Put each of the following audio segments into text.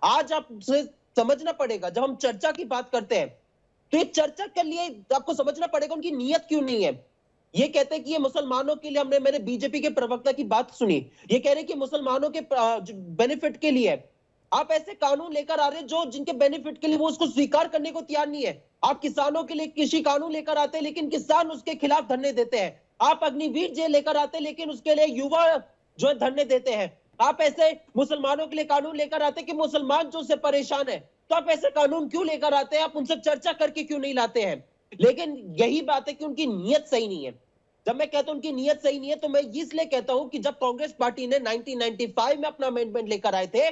आज आपसे समझना पड़ेगा, जब हम चर्चा की बात करते हैं तो ये चर्चा के लिए आपको समझना पड़ेगा उनकी नीयत क्यों नहीं है। ये कहते हैं कि ये मुसलमानों के लिए, मैंने बीजेपी के प्रवक्ता की बात सुनी, ये कह रहे हैं कि मुसलमानों के बेनिफिट के लिए आप ऐसे कानून लेकर आ रहे हैं जो जिनके बेनिफिट के लिए वो उसको स्वीकार करने को तैयार नहीं है। आप किसानों के लिए कृषि कानून लेकर आते हैं लेकिन किसान उसके खिलाफ धरने देते हैं। आप अग्निवीर जेल लेकर आते हैं लेकिन उसके लिए युवा जो है धरने देते हैं। आप ऐसे मुसलमानों के लिए कानून लेकर आते हैं कि मुसलमान जो उससे परेशान है, तो आप ऐसे कानून क्यों लेकर आते हैं? आप उनसे चर्चा करके क्यों नहीं लाते हैं? लेकिन यही बात है कि उनकी नीयत सही नहीं है। जब मैं कहता हूं उनकी नीयत सही नहीं है तो मैं इसलिए कहता हूं कि जब कांग्रेस पार्टी ने 1995 में अपना अमेंडमेंट लेकर आए थे,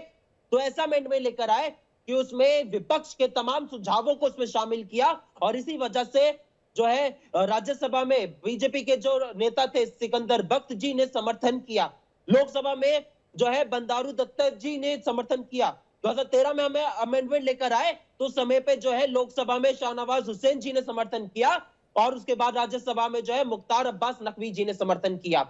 तो ऐसा अमेंडमेंट लेकर आए कि उसमें विपक्ष के तमाम सुझावों को उसमें शामिल किया और इसी वजह से जो है राज्यसभा में बीजेपी के जो नेता थे सिकंदर बख्त जी ने समर्थन किया, लोकसभा में जो है बंडारू दत्ता जी ने समर्थन किया। 2013 में हमें अमेंडमेंट लेकर आए तो समय पे जो है लोकसभा में शाहनवाज हुसैन जी ने समर्थन किया और उसके बाद राज्यसभा में जो है मुख्तार अब्बास नकवी जी ने समर्थन किया।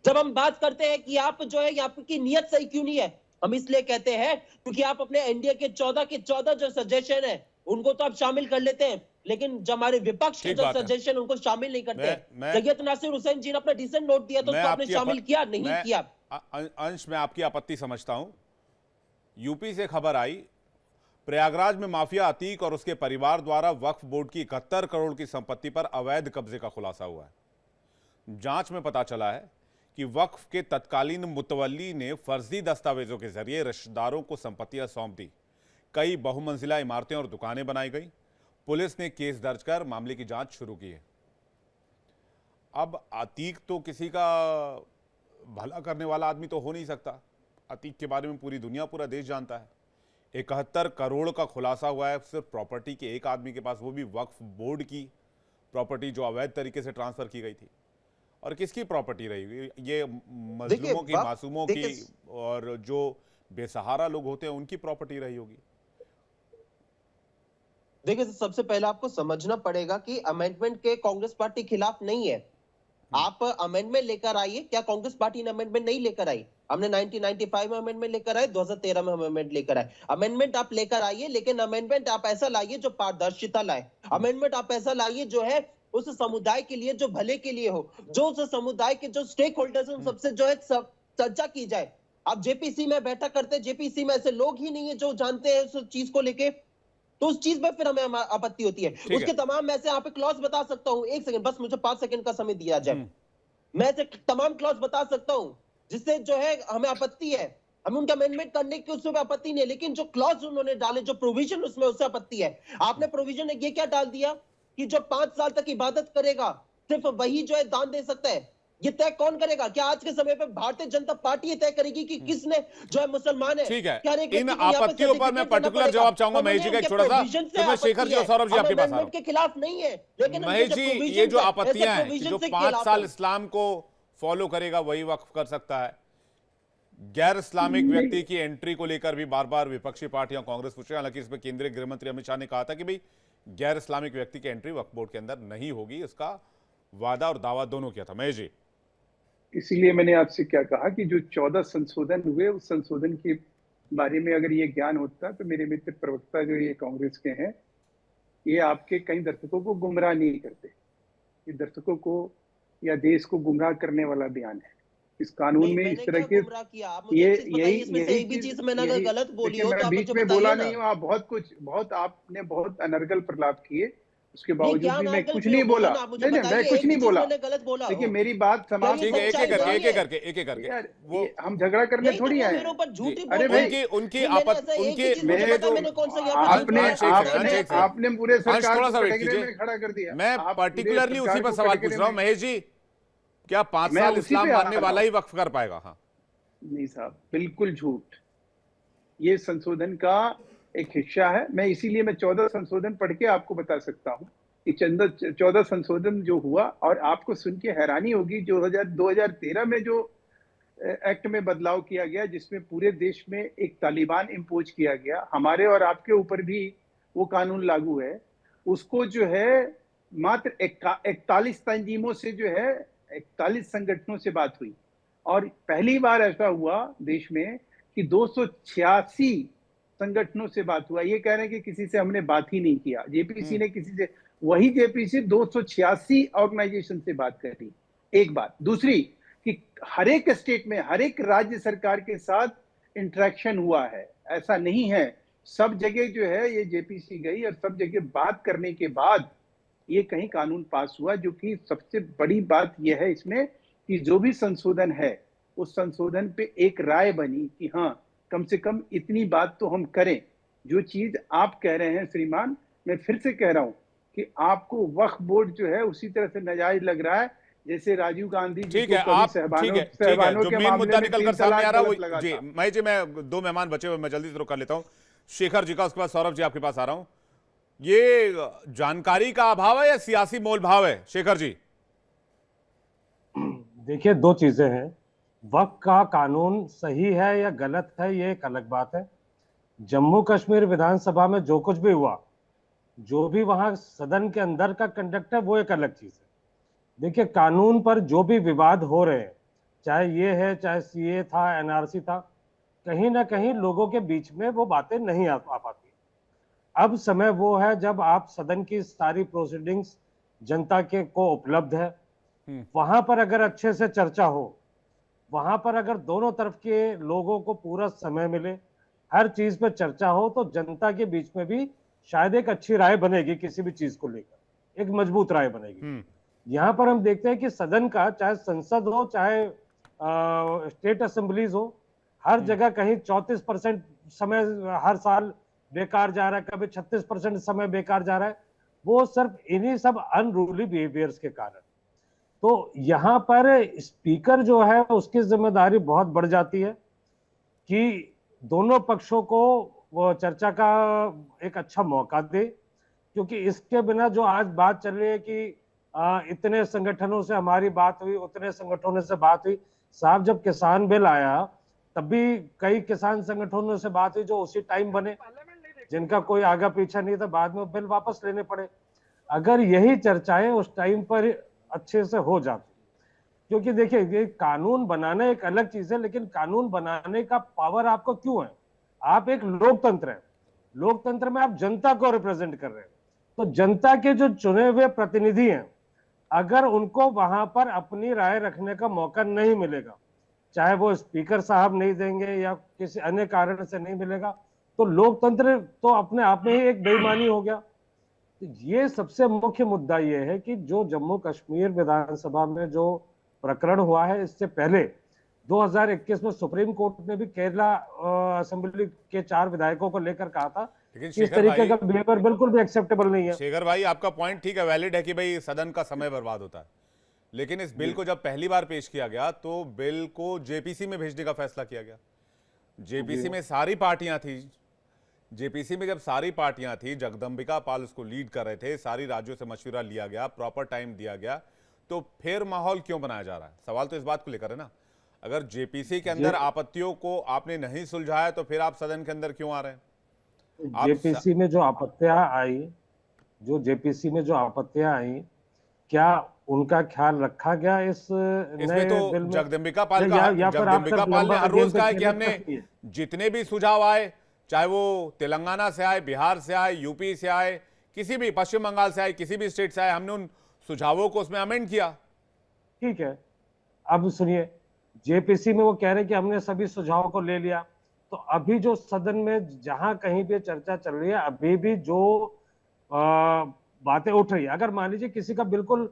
जब हम बात करते हैं कि आप जो है आपकी नीयत सही क्यों नहीं है, हम इसलिए कहते हैं क्योंकि आप अपने एनडीए के 14 जो सजेशन है उनको तो आप शामिल कर लेते हैं, लेकिन जो हमारे विपक्ष के जो सजेशन उनको शामिल नहीं करते। सैयद नासिर हुसैन जी ने अपना डिसेंट नोट दिया तो उसको आपने शामिल किया नहीं किया। अंश में आपकी आपत्ति समझता हूं। यूपी से खबर आई, प्रयागराज में माफिया अतीक और उसके परिवार द्वारा वक्फ बोर्ड की 71 करोड़ की संपत्ति पर अवैध कब्जे का खुलासा हुआ है। जांच में पता चला है कि वक्फ के तत्कालीन मुतवल्ली ने फर्जी दस्तावेजों के जरिए रिश्तेदारों को संपत्तियां सौंप दी। कई बहुमंजिला इमारतें और दुकानें बनाई गई। पुलिस ने केस दर्ज कर मामले की जांच शुरू की है। अब अतीक तो किसी का भला करने वाला आदमी तो हो नहीं सकता। अतीक के बारे में पूरी दुनिया, पूरा देश जानता है। 71 करोड़ का खुलासा हुआ है सिर्फ प्रॉपर्टी के एक आदमी के पास, वो भी वक्फ बोर्ड की प्रॉपर्टी जो अवैध तरीके से ट्रांसफर की गई थी। और किसकी प्रॉपर्टी रही? ये मजलूमों की, मासूमों की और जो बेसहारा लोग होते हैं उनकी प्रॉपर्टी रही होगी। देखिए, सबसे पहले आपको समझना पड़ेगा कि अमेंडमेंट के कांग्रेस पार्टी खिलाफ नहीं है। आप अमेंडमेंट लेकर आइए। क्या कांग्रेस पार्टी ने अमेंडमेंट नहीं लेकर आई? हमने 1995 में अमेंडमेंट लेकर आए, 2013 में हम अमेंडमेंट लेकर आए। अमेंडमेंट आप लेकर आइए, लेकिन अमेंडमेंट आप ऐसा लाइए जो पारदर्शिता लाए। अमेंडमेंट आप ऐसा लाइए जो है उस समुदाय के लिए, जो भले के लिए हो, जो उस समुदाय के जो स्टेक होल्डर्स हैं सबसे जो है चर्चा की जाए। आप जेपीसी में बैठक करते, जेपीसी में ऐसे लोग ही नहीं है जो जानते हैं उस चीज को लेके, तो उस चीज में फिर हमें आपत्ति होती है। उसके तमाम मैं से आप क्लॉज बता सकता हूं। एक सेकंड, बस मुझे 5 सेकंड का समय दिया जाए। मैं से तमाम क्लॉज बता सकता हूं जिससे जो है हमें आपत्ति है। हमें उनका अमेंडमेंट करने की उसमें आपत्ति नहीं है, लेकिन जो क्लॉज उन्होंने डाले, जो प्रोविजन उसमें, उससे आपत्ति है। आपने प्रोविजन ये क्या डाल दिया कि जो 5 साल तक इबादत करेगा सिर्फ वही जो है दान दे सकता है। ये तय कौन करेगा? क्या आज के समय पे भारतीय जनता पार्टी तय करेगी कि किसने जो है मुसलमान है? ठीक है, इन आपत्तियों पर मैं पर्टिकुलर जवाब चाहूंगा महेश जी का। एक छोटा सा, तो मैं शेखर जी और सौरभ जी आपके पास आ रहा हूं। के खिलाफ नहीं है, लेकिन महेश जी, ये जो आपत्तियां हैं, जो 5 साल इस्लाम को फॉलो करेगा वही वक्फ कर सकता है, गैर इस्लामिक व्यक्ति की एंट्री को लेकर भी बार बार विपक्षी पार्टियां, कांग्रेस पूछ रही है। हालांकि इसमें केंद्रीय गृह मंत्री अमित शाह ने कहा था कि भाई गैर इस्लामिक व्यक्ति की एंट्री वक्फ बोर्ड के अंदर नहीं होगी। इसका वादा और दावा दोनों किया था। महेश जी, इसीलिए मैंने आपसे क्या कहा कि जो 14 संशोधन हुए, उस संशोधन के बारे में अगर ये ज्ञान होता तो मेरे मित्र प्रवक्ता जो ये कांग्रेस के हैं, ये आपके कई दर्शकों को गुमराह नहीं करते। ये दर्शकों को या देश को गुमराह करने वाला बयान है। इस कानून में इस तरह के यही चीज मैंने गलत बोली हो तो बीच में बोला नहीं हूँ। आप आपने बहुत अनर्गल प्रलाप किए, उसके बावजूद भी मैं कुछ नहीं बोला। नहीं, मैं कुछ नहीं बोला। देखिए, मेरी बात समाप्त। एक करके वो हम झगड़ा करने थोड़ी आए। अरे भाई, उनकी आपने पूरे सरकार को खड़ा कर दिया। मैं पर्टिकुलरली उसी पर सवाल पूछ रहा हूँ। महेश जी, क्या 5 साल इस्लाम मानने वाला ही वक्फ कर पाएगा? हाँ, नहीं साहब, बिल्कुल झूठ। ये संशोधन का एक हिस्सा है। मैं इसीलिए 14 संशोधन पढ़ के आपको बता सकता हूँ कि 14 संशोधन जो हुआ, और आपको सुन के हैरानी होगी, जो 2013 में जो एक्ट में बदलाव किया गया, जिसमें पूरे देश में एक तालिबान इम्पोज किया गया, हमारे और आपके ऊपर भी वो कानून लागू है। उसको जो है मात्र 41 तंजीमों से जो है 41 संगठनों से बात हुई, और पहली बार ऐसा हुआ देश में कि 286 संगठनों से बात हुआ, ये कह रहे हैं कि किसी से हमने बात ही नहीं किया, जेपीसी ने किसी से, वही जेपीसी 286 ऑर्गेनाइजेशन से बात कर रही। एक बात। दूसरी कि हर एक स्टेट में हर एक राज्य सरकार के साथ इंटरेक्शन हुआ है, ऐसा नहीं है। सब जगह जो है ये जेपीसी गई और सब जगह बात करने के बाद ये कहीं कानून पास हुआ, जो कि सबसे बड़ी बात यह है इसमें कि जो भी संशोधन है उस संशोधन पे एक राय बनी कि हाँ कम से कम इतनी बात तो हम करें। जो चीज आप कह रहे हैं श्रीमान, मैं फिर से कह रहा हूं कि आपको वक्फ बोर्ड जो है उसी तरह से नाजायज लग रहा है जैसे राजीव गांधी जी ठीक को है, कभी आप सहबानों जो के मेन मामले मुद्दा में निकल 3 कर सामने आ तलाक रहा है गलत वो लगा जी, था। मैं 2 मेहमान बचे हुए, मैं जल्दी से रुक कर लेता हूं। शेखर जी का, उसके बाद सौरभ जी आपके पास आ रहा हूं। ये जानकारी का अभाव है या सियासी मोल भाव है, शेखर जी? देखिए, दो चीजें हैं। वक्फ का कानून सही है या गलत है, ये एक अलग बात है। जम्मू कश्मीर विधानसभा में जो कुछ भी हुआ, जो भी वहां सदन के अंदर का कंडक्ट है, वो एक अलग चीज है। देखिए, कानून पर जो भी विवाद हो रहे हैं, चाहे ये है, चाहे सीए था, एनआरसी था, कहीं ना कहीं लोगों के बीच में वो बातें नहीं आ पाती। अब समय वो है जब आप सदन की सारी प्रोसीडिंग्स जनता के को उपलब्ध है, वहां पर अगर अच्छे से चर्चा हो, वहां पर अगर दोनों तरफ के लोगों को पूरा समय मिले, हर चीज पर चर्चा हो, तो जनता के बीच में भी शायद एक अच्छी राय बनेगी, किसी भी चीज को लेकर एक मजबूत राय बनेगी। यहाँ पर हम देखते हैं कि सदन का, चाहे संसद हो चाहे स्टेट असेंबलीज हो, हर जगह कहीं 34% समय हर साल बेकार जा रहा है, कभी 36% समय बेकार जा रहा है। वो सिर्फ इन्हीं सब अनरूली बिहेवियर्स के कारण। तो यहाँ पर स्पीकर जो है उसकी जिम्मेदारी बहुत बढ़ जाती है कि दोनों पक्षों को वो चर्चा का एक अच्छा मौका दे, क्योंकि इसके बिना जो आज बात चल रही है कि इतने संगठनों से हमारी बात हुई, उतने संगठनों से बात हुई। साहब, जब किसान बिल आया तब भी कई किसान संगठनों से बात हुई जो उसी टाइम बने, जिनका कोई आगा पीछा नहीं था, बाद में बिल वापस लेने पड़े। अगर यही चर्चाएं उस टाइम पर अच्छे से हो जाती, क्योंकि देखिए, ये कानून बनाना एक अलग चीज है, लेकिन कानून बनाने का पावर आपको क्यों है? आप एक लोकतंत्र है, लोकतंत्र में आप जनता को रिप्रेजेंट कर रहे हैं। तो जनता के जो चुने हुए प्रतिनिधि हैं, अगर उनको वहां पर अपनी राय रखने का मौका नहीं मिलेगा, चाहे वो स्पीकर साहब नहीं देंगे या किसी अन्य कारण से नहीं मिलेगा, तो लोकतंत्र तो अपने आप में ही एक बेईमानी हो गया। ये सबसे मुख्य मुद्दा ये है कि जो जम्मू कश्मीर विधानसभा में जो प्रकरण हुआ है, इससे पहले 2021 में सुप्रीम कोर्ट ने भी केरला असेंबली के 4 विधायकों को लेकर कहा था लेकिन कि इस तरीके का बिहेवियर बिल्कुल भी एक्सेप्टेबल नहीं है। शेखर भाई, आपका पॉइंट ठीक है, वैलिड है कि भाई सदन का समय बर्बाद होता है, लेकिन इस बिल को जब पहली बार पेश किया गया तो बिल को जेपीसी में भेजने का फैसला किया गया। जेपीसी में सारी पार्टियां थी। जेपीसी में जब सारी पार्टियां थी, जगदंबिका पाल उसको लीड कर रहे थे, सारी राज्यों से मशवरा लिया गया, प्रॉपर टाइम दिया गया, तो फिर माहौल क्यों बनाया जा रहा है? सवाल तो इस बात को लेकर है ना। अगर जेपीसी के अंदर आपत्तियों को आपने नहीं सुलझाया तो फिर आप सदन के अंदर क्यों आ रहे हैं? जेपीसी में जो आपत्तियां आई, क्या उनका ख्याल रखा गया इसमें तो बिल में? जगदंबिका पाल ने हर रोज कहा है कि हमने जितने भी सुझाव आए, चाहे वो तेलंगाना से आए, बिहार से आए, यूपी से आए, किसी भी पश्चिम बंगाल से आए, किसी भी स्टेट से आए, हमने उन सुझावों को उसमें अमेंड किया। ठीक है, अब सुनिए, जेपीसी में वो कह रहे हैं कि हमने सभी सुझावों को ले लिया। तो अभी जो सदन में जहां कहीं भी चर्चा चल रही है, अभी भी जो बातें उठ रही है, अगर मान लीजिए किसी का बिल्कुल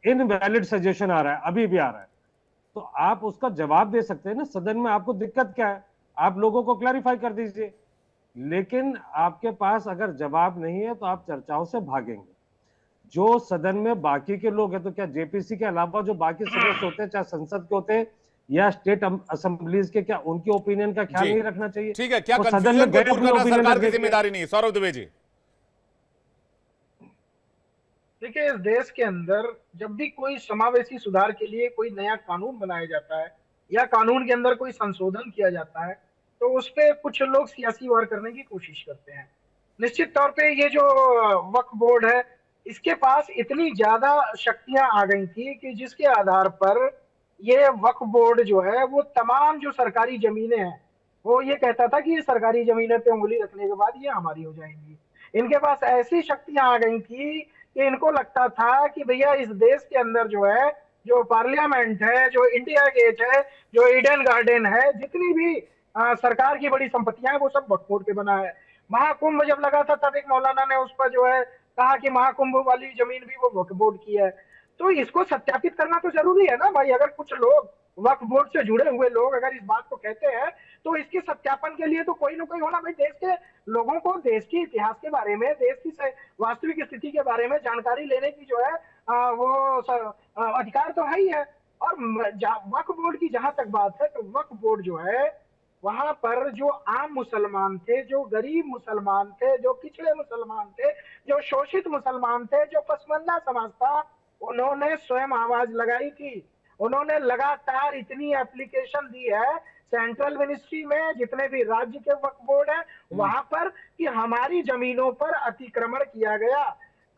इनवैलिड सजेशन आ रहा है, अभी भी आ रहा है, तो आप उसका जवाब दे सकते हैं ना सदन में। आपको दिक्कत क्या है? आप लोगों को क्लैरिफाई कर दीजिए। लेकिन आपके पास अगर जवाब नहीं है तो आप चर्चाओं से भागेंगे। जो सदन में बाकी के लोग हैं, तो क्या जेपीसी के अलावा जो बाकी सदस्य होते हैं, चाहे संसद के होते हैं या स्टेट असेंबलीज के, क्या उनकी ओपिनियन का ख्याल नहीं रखना चाहिए? ठीक है, क्या तो कंफ्यूजन को दूर करना सरकार की जिम्मेदारी नहीं है? सौरभ दुबे जी, देखिए, इस देश के अंदर जब भी कोई समावेशी सुधार के लिए कोई नया कानून बनाया जाता है या कानून के अंदर कोई संशोधन किया जाता है, तो उस पे कुछ लोग सियासी वार करने की कोशिश करते हैं। निश्चित तौर पे ये जो वक्फ बोर्ड है, इसके पास इतनी ज्यादा शक्तियां आ गई थी कि जिसके आधार पर ये वक्फ बोर्ड जो है वो तमाम जो सरकारी जमीनें हैं वो ये कहता था कि सरकारी जमीनों पे उंगली रखने के बाद ये हमारी हो जाएंगी। इनके पास ऐसी शक्तियां आ गई थी कि इनको लगता था कि भैया इस देश के अंदर जो है, जो पार्लियामेंट है, जो इंडिया गेट है, जो ईडन गार्डन है, जितनी भी सरकार की बड़ी संपत्तियां हैं, वो सब वक्फ बोर्ड पे बना है। महाकुंभ जब लगा था तब एक मौलाना ने उस पर जो है कहा कि महाकुंभ वाली जमीन भी वो वक्फ बोर्ड की है। तो इसको सत्यापित करना तो जरूरी है ना भाई। अगर कुछ लोग वक्फ बोर्ड से जुड़े हुए लोग अगर इस बात को कहते हैं तो इसके सत्यापन के लिए तो कोई ना कोई होना भाई। देश के लोगों को देश के इतिहास के बारे में, देश की वास्तविक स्थिति के बारे में जानकारी लेने की जो है अधिकार तो है ही है। और वक्फ बोर्ड की जहां तक बात है तो वक्फ बोर्ड जो है वहां पर जो आम मुसलमान थे, जो गरीब मुसलमान थे, जो पिछड़े मुसलमान थे, जो शोषित मुसलमान थे, जो पसमानदा समाज था, उन्होंने स्वयं आवाज लगाई थी। उन्होंने लगातार इतनी एप्लीकेशन दी है सेंट्रल मिनिस्ट्री में, जितने भी राज्य के वक्फ बोर्ड है वहां पर, कि हमारी जमीनों पर अतिक्रमण किया गया।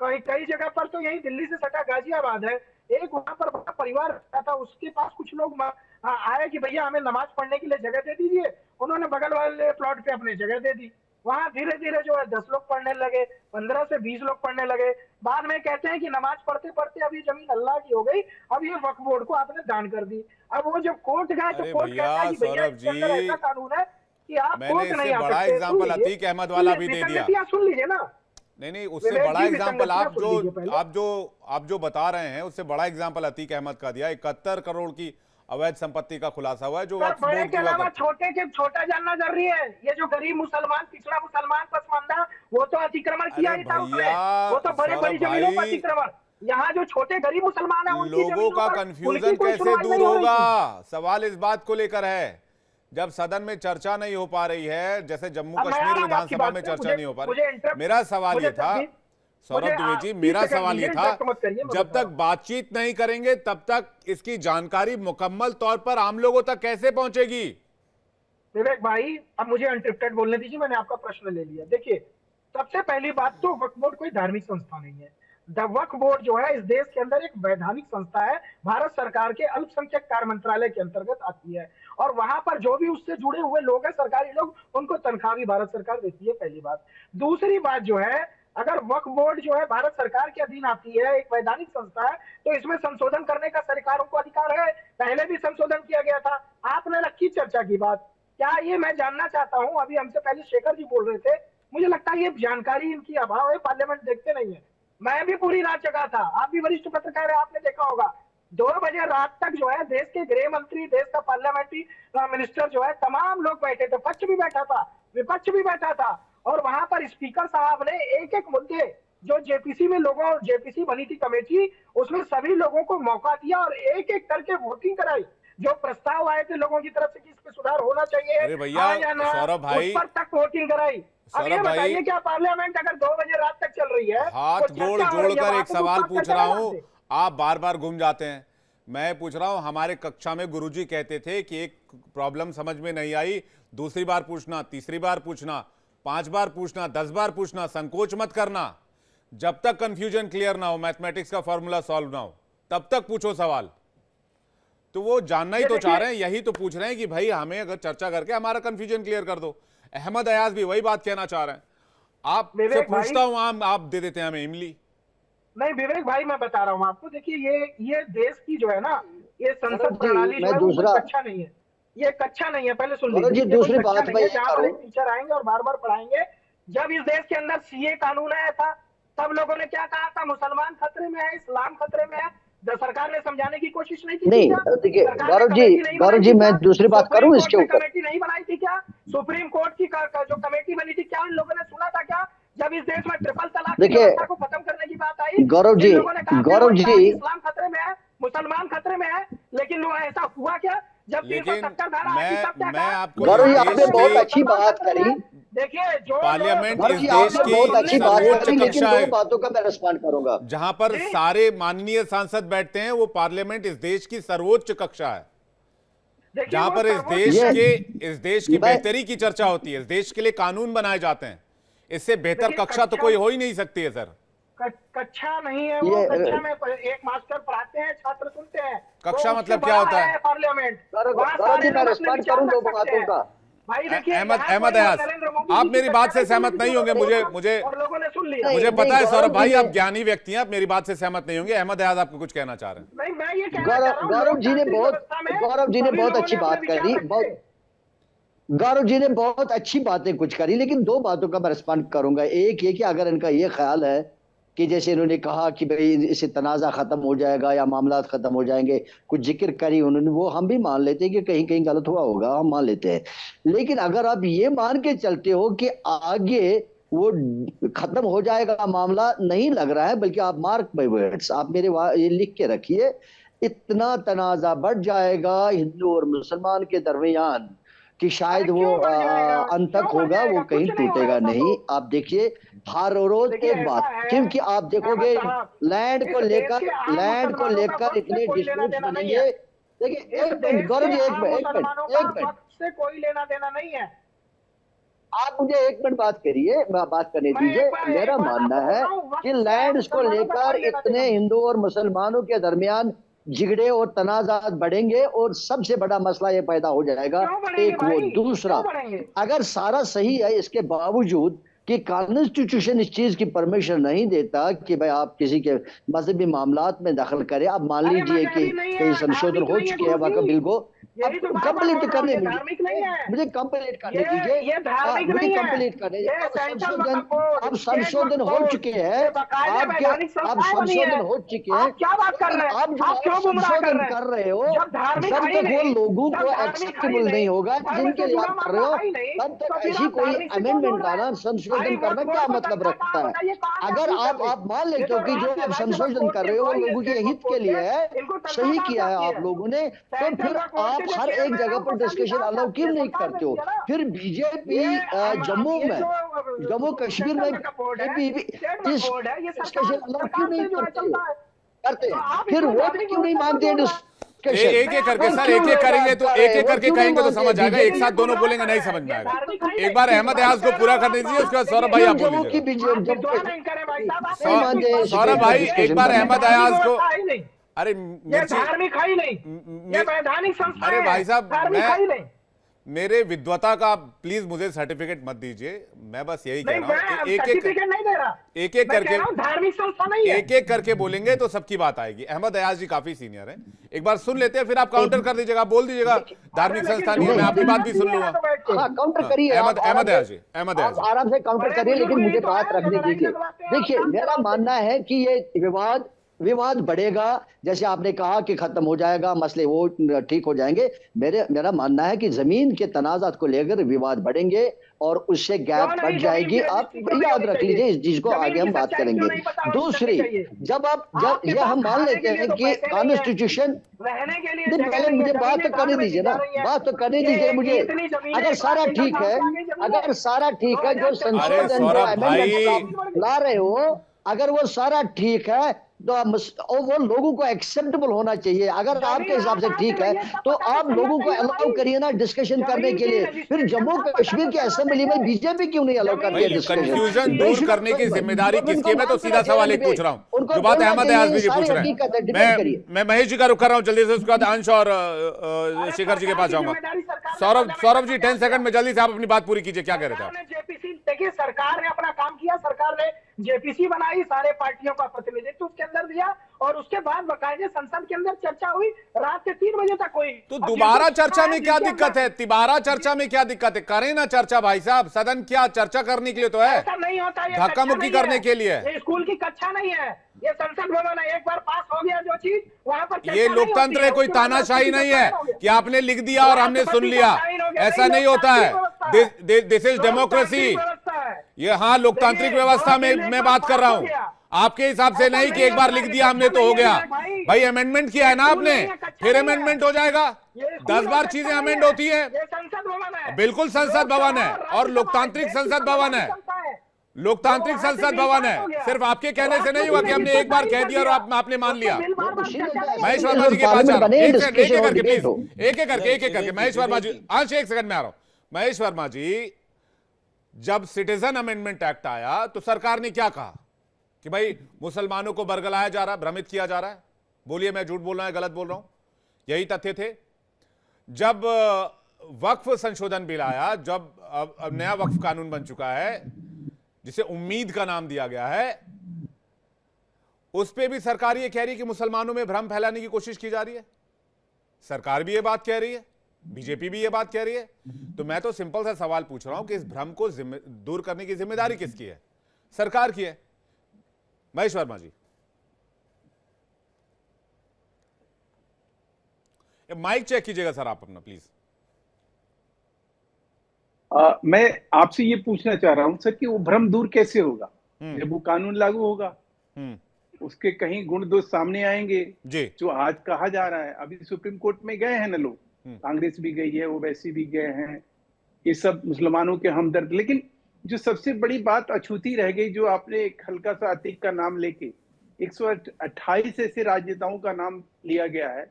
कई कई जगह पर तो यही दिल्ली से सटा गाजियाबाद है, एक वहां पर बड़ा परिवार रहता था, उसके पास कुछ लोग आए कि भैया हमें नमाज पढ़ने के लिए जगह दे दीजिए। उन्होंने बगल वाले प्लॉट पे अपने जगह दे दी। वहां धीरे धीरे जो है 10 लोग पढ़ने लगे, 15 से 20 लोग पढ़ने लगे। बाद में कहते हैं कि नमाज पढ़ते पढ़ते अब ये जमीन अल्लाह की हो गई, अब ये वक्फ बोर्ड को आपने दान कर दी। अब वो जब कोर्ट गए तो कोर्ट कहता है कि भैया इसके अंदर ऐसा कानून है कि आप कोर्ट नहीं आ सकते। बड़ा एग्जांपल अतीक अहमद वाला भी दे दिया। सुन लीजिए ना। नहीं, उससे बड़ा एग्जांपल आप जो बता रहे हैं उससे बड़ा एग्जांपल अतीक अहमद का दिया। 71 करोड़ की अवैध संपत्ति का खुलासा हुआ है जो वक्फ बोर्ड के अलावा छोटे के छोटा जानना जरूरी है। ये जो गरीब मुसलमान, पिछड़ा मुसलमान, पसमानदा, वो तो अतिक्रमण किया ही था उसने। वो तो बड़े बड़ी जमीनों पर अतिक्रमण। यहाँ जो छोटे गरीब मुसलमान है लोगों का कंफ्यूजन कैसे दूर होगा, सवाल इस बात को लेकर है। जब सदन में चर्चा नहीं हो पा रही है, जैसे जम्मू कश्मीर विधानसभा में चर्चा नहीं हो पा रही, मेरा सवाल ये था सौरभ दुबे जी, मेरा सवाल ये था जब तक बातचीत नहीं करेंगे तब तक इसकी जानकारी मुकम्मल तौर पर आम लोगों तक कैसे पहुंचेगी? विवेक भाई, अब मुझे अनस्क्रिप्टेड बोलने दीजिए, मैंने आपका प्रश्न ले लिया। देखिए, सबसे पहली बात तो वक्फ बोर्ड कोई धार्मिक संस्था नहीं है। द वक्फ बोर्ड जो है इस देश के अंदर एक वैधानिक संस्था है, भारत सरकार के अल्पसंख्यक कार्य मंत्रालय के अंतर्गत आती है, और वहां पर जो भी उससे जुड़े हुए लोग हैं, सरकारी लोग, उनको तनख्वाह भी भारत सरकार देती है, पहली बात। दूसरी बात जो है, अगर वक्फ बोर्ड जो है भारत सरकार के अधीन आती है, एक वैधानिक संस्था है, तो इसमें संशोधन करने का सरकारों को अधिकार है। पहले भी संशोधन किया गया था। आपने रखी चर्चा की बात, क्या ये मैं जानना चाहता हूं, अभी हमसे पहले शेखर जी बोल रहे थे, मुझे लगता है ये जानकारी इनकी अभाव है, पार्लियामेंट देखते नहीं है। मैं भी पूरी रात जगा था, आप भी वरिष्ठ पत्रकार है, आपने देखा होगा 2 बजे रात तक जो है देश के गृह मंत्री, देश का पार्लियामेंट्री मिनिस्टर जो है, तमाम लोग बैठे थे, पक्ष भी बैठा था, विपक्ष भी बैठा था, और वहां पर स्पीकर साहब ने एक एक मुद्दे जो जेपीसी में लोगों, जेपीसी बनी थी कमेटी, उसमें सभी लोगों को मौका दिया और एक एक करके वोटिंग कराई। जो प्रस्ताव आए थे लोगों की तरफ से कि इस पे सुधार होना चाहिए, अरे भैया सौरभ भाई, उस पर तक वोटिंग कराई। अब ये बताइए, क्या पार्लियामेंट अगर 2 बजे रात तक चल रही है, हाथ जोड़ जोड़कर एक सवाल पूछ रहा हूं, आप बार बार घूम जाते हैं। मैं पूछ रहा हूं, हमारे कक्षा में गुरुजी कहते थे कि एक प्रॉब्लम समझ में नहीं आई, दूसरी बार पूछना, तीसरी बार पूछना, 5 बार पूछना, 10 बार पूछना, संकोच मत करना। जब तक कंफ्यूजन क्लियर ना हो, मैथमेटिक्स का फॉर्मूला सॉल्व ना हो, तब तक पूछो सवाल। तो वो जानना ही तो चाह रहे हैं, यही तो पूछ रहे हैं कि भाई हमें अगर चर्चा करके हमारा कंफ्यूजन क्लियर कर दो। अहमद अयाज भी वही बात कहना चाह रहे हैं। आप से पूछता हूं, आप दे देते हैं हमें इमली। नहीं विवेक भाई, मैं बता रहा हूं आपको, देखिए ये देश की जो है ना, ये संसद प्रणाली जो है वो अच्छा नहीं है, ये कक्षा नहीं है। पहले सुन लीजिए, दूसरी बात में जहां पर टीचर आएंगे और बार बार पढ़ाएंगे। जब इस देश के अंदर सीए कानून आया था, तब लोगों ने क्या कहा था, मुसलमान खतरे में है, इस्लाम खतरे में है। सरकार ने समझाने की कोशिश नहीं की। नहीं, देखिए गौरव जी मैं दूसरी बात करूं इसके ऊपर, कमेटी नहीं बनाई थी क्या? सुप्रीम कोर्ट की जो कमेटी बनी थी, क्या इन लोगों ने सुना था क्या? जब इस देश में ट्रिपल तलाक की व्यवस्था को खत्म करने की बात आई, गौरव जी इस्लाम खतरे में है, मुसलमान खतरे में है, लेकिन वो ऐसा हुआ क्या? जब 370 धारा आई तब क्या कहा? गौरव जी आपने बहुत अच्छी बात करी। देखिए, जो पार्लियामेंट इस देश की सर्वोच्च कक्षा है, बातों का मैं रिस्पॉन्ड करूंगा। जहां पर सारे माननीय सांसद बैठते हैं, वो पार्लियामेंट इस देश की सर्वोच्च कक्षा है, जहां पर इस देश की बेहतरी की चर्चा होती है, इस देश के लिए कानून बनाए जाते हैं। इससे बेहतर कक्षा तो कोई हो ही नहीं सकती है सर। कक्षा नहीं है वो, कक्षा में एक मास्टर पढ़ाते हैं, छात्र सुनते हैं। कक्षा मतलब क्या होता है? पार्लियामेंट। भाई देखिए अहमद अयाज, आप मेरी बात से सहमत नहीं होंगे, मुझे और लोगों ने सुन लिया। मुझे पता है सौरभ भाई आप ज्ञानी व्यक्ति हैं, आप मेरी बात से सहमत नहीं होंगे। अहमद अयाज आपको कुछ कहना चाह रहे हैं? नहीं, मैं ये कहना चाह रहा हूं, गौरव जी ने बहुत अच्छी बात करी, गौरव जी ने बहुत अच्छी बातें कुछ करी, लेकिन दो बातों का मैं रिस्पॉन्ड करूंगा। एक ये कि अगर इनका ये ख्याल है कि जैसे इन्होंने कहा कि भाई इससे तनाज़ा खत्म हो जाएगा या मामला खत्म हो जाएंगे, कुछ जिक्र करी उन्होंने, वो हम भी मान लेते हैं कि कहीं कहीं गलत हुआ होगा, हम मान लेते हैं। लेकिन अगर आप ये मान के चलते हो कि आगे वो खत्म हो जाएगा मामला, नहीं लग रहा है, बल्कि आप मार्क माय वर्ड्स, आप मेरे ये लिख के रखिए, इतना तनाज़ा बढ़ जाएगा हिंदू और मुसलमान के दरमियान कि शायद वो अंत तक होगा, वो कहीं टूटेगा नहीं। आप देखिए हर रोज एक बात, क्योंकि आप देखोगे लैंड को लेकर इतने डिस्प्यूट बनेंगे। देखिए एक मिनट गौरव जी, एक मिनट से कोई लेना देना नहीं है। आप मुझे एक मिनट बात करिए, बात करने दीजिए। मेरा मानना है कि लैंड को लेकर इतने हिंदू और मुसलमानों के दरमियान झगड़े और तनाजात बढ़ेंगे और सबसे बड़ा मसला ये पैदा हो जाएगा। एक वो, दूसरा अगर सारा सही है, इसके बावजूद कि कॉन्स्टिट्यूशन इस चीज की परमिशन नहीं देता कि भाई आप किसी के मजहबी मामलात में दखल करें। आप मान लीजिए कि कई संशोधन हो चुके हैं वाकई, बिल्कुल कंप्लीट करने मुझे कंप्लीट करने दीजिए, मुझे कंप्लीट करने दीजिए। अब संशोधन हो चुके हैं, आपके अब संशोधन हो चुके हैं, आप जो संशोधन कर रहे हो जब तक वो लोगों को एक्सेप्टेबल नहीं होगा जिनके लिए आप कर रहे हो, तब तक ऐसी कोई अमेंडमेंट लाना, संशोधन करना क्या मतलब रखता है? अगर आप मान लेते हो कि जो आप संशोधन कर रहे हो वो लोगों के हित के लिए है, सही किया है आप लोगों ने, तो फिर आप हर एक जगह पर डिस्कशन अलाउ क्यों नहीं करते हो? फिर बीजेपी जम्मू कश्मीर में डिस्कशन अलाउ क्यों नहीं करते? फिर वो क्यों नहीं मानते हैं? एक एक करके सर, एक एक करेंगे तो एक एक करके कहेंगे तो समझ आएगा, एक साथ दोनों बोलेंगे नहीं समझ में आएगा। एक बार अहमद अयाज को पूरा कर दीजिए, उसके बाद सौरभ भाई आप बोलिए। सौरभ भाई एक बार अहमद अयाज को, अरे धार्मिक है ही नहीं, ये वैधानिक संस्था है। अरे भाई साहब, मेरे विद्वता का प्लीज मुझे सर्टिफिकेट मत दीजिए, मैं बस यही कह रहा हूँ। एक एक करके धार्मिक संस्था नहीं है, एक एक करके बोलेंगे तो सबकी बात आएगी। अहमद अयाज जी काफी सीनियर हैं, एक बार सुन लेते हैं, फिर आप काउंटर कर दीजिएगा, बोल दीजिएगा धार्मिक संस्था नहीं है, मैं आपकी बात भी सुन लूंगा। काउंटर करिए अहमद अयाज जी, अहमद अयाज आराम से काउंटर करिए, लेकिन मुझे बात रखने दीजिए। देखिए मेरा मानना है कि ये विवाद बढ़ेगा, जैसे आपने कहा कि खत्म हो जाएगा, मसले वो ठीक हो जाएंगे। मेरा मानना है कि जमीन के तनाजात को लेकर विवाद बढ़ेंगे और उससे गैप बढ़ जाएगी। आप याद रख लीजिए इस चीज को, आगे हम बात करेंगे। दूसरी, जब ये हम मान लेते हैं कि कॉन्स्टिट्यूशन, पहले मुझे बात तो करने दीजिए ना, बात तो करने दीजिए मुझे। अगर सारा ठीक है, जो संशोधन ला रहे हो, अगर वो सारा ठीक है तो वो लोगों को एक्सेप्टेबल होना चाहिए। अगर आपके हिसाब से ठीक है तो आप लोगों को अलाउ करिए ना डिस्कशन करने के लिए। फिर जम्मू कश्मीर की असेंबली में बीजेपी क्यों नहीं अलाउ कर रही है? कंफ्यूजन दूर करने की जिम्मेदारी किसकी है? मैं तो सीधा सवाल एक पूछ रहा हूँ, जो बात अहमद अयाज भी पूछ रहे हैं। मैं महेश जी का रुख कर रहा हूँ जल्दी से, उसके बाद अंश और शेखर जी के पास जाऊंगा। सौरभ जी 10 सेकंड में जल्दी से आप अपनी बात पूरी कीजिए, क्या कह रहे थे आप? देखिए सरकार ने अपना काम किया, सरकार ने जेपीसी बनाई, सारे पार्टियों का प्रतिनिधित्व उसके अंदर दिया और उसके बाद बकायदे संसद के अंदर चर्चा हुई, रात के 3 बजे तक हुई। तो दोबारा चर्चा में क्या दिक्कत है? दोबारा चर्चा में क्या दिक्कत है? करें ना चर्चा भाई साहब, सदन क्या चर्चा करने के लिए तो है, ऐसा नहीं होता, धक्का मुक्की करने के लिए। ये स्कूल की कक्षा नहीं है, ये संसद भवन है। एक बार पास हो गया जो चीज, वहां पर ये लोकतंत्र है, कोई तानाशाही नहीं है कि आपने लिख दिया और हमने सुन लिया, ऐसा नहीं होता है। This is democracy. ये हाँ लोकतांत्रिक व्यवस्था में मैं बात कर रहा हूँ, आपके हिसाब से नहीं कि एक बार लिख दिया हमने तो हो गया। भाई अमेंडमेंट किया है ना आपने, फिर अमेंडमेंट हो जाएगा। 10 बार चीजें अमेंड होती है। बिल्कुल संसद भवन है और लोकतांत्रिक संसद भवन है, लोकतांत्रिक संसद भवन है। सिर्फ आपके कहने से नहीं हुआ कि हमने एक बार कह दिया और आपने मान लिया। महेश वर्मा जी के पास आ रहा हूं, एक एक करके प्लीज, एक एक करके महेश वर्मा जी, अंश 1 सेकंड में आ रहा हूं। महेश वर्मा जी, जब सिटीजन अमेंडमेंट एक्ट आया तो सरकार ने क्या कहा कि भाई मुसलमानों को बरगलाया जा रहा है, भ्रमित किया जा रहा है। बोलिए मैं झूठ बोल रहा हूं, गलत बोल रहा हूं, यही तथ्य थे। जब वक्फ संशोधन बिल आया, जब अब नया वक्फ कानून बन चुका है जिसे उम्मीद का नाम दिया गया है, उस पे भी सरकार ये कह रही है कि मुसलमानों में भ्रम फैलाने की कोशिश की जा रही है। सरकार भी ये बात कह रही है, बीजेपी भी ये बात कह रही है। तो मैं तो सिंपल सा सवाल पूछ रहा हूं कि इस भ्रम को दूर करने की जिम्मेदारी किसकी है? सरकार की है। महेश वर्मा जी, माइक चेक कीजिएगा सर आप अपना प्लीज। मैं आपसे ये पूछना चाह रहा हूं सर कि वो भ्रम दूर कैसे होगा जब वो कानून लागू होगा? उसके कहीं गुण दोष सामने आएंगे जी। जो आज कहा जा रहा है। अभी सुप्रीम कोर्ट में गए हैं ना लोग, कांग्रेस भी गई है, ओवैसी भी गए हैं, ये सब मुसलमानों के हमदर्द। लेकिन जो सबसे बड़ी बात अछूती रह गई, जो आपने एक हल्का सा अतीक का नाम लेके 128 ऐसे राजनेताओं का नाम लिया गया है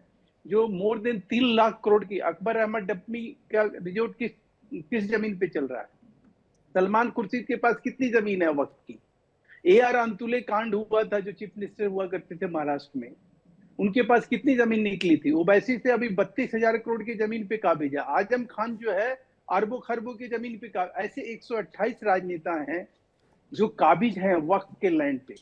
जो मोर देन 3 लाख करोड़ की, अकबर अहमद डपमी का रिजोर्ट किस जमीन पे चल रहा है? सलमान खुर्शीद के पास कितनी जमीन है वक्त की? AR अंतुले कांड हुआ था जो चीफ मिनिस्टर हुआ करते थे महाराष्ट्र में, उनके पास कितनी जमीन निकली थी? ओवैसी से अभी 32,000 करोड़ की जमीन पे काबिज है। आजम खान जो है अरबों खरबों की जमीन पे काबिज। ऐसे 128 राजनेता हैं जो काबिज हैं वक्त के लैंड पे।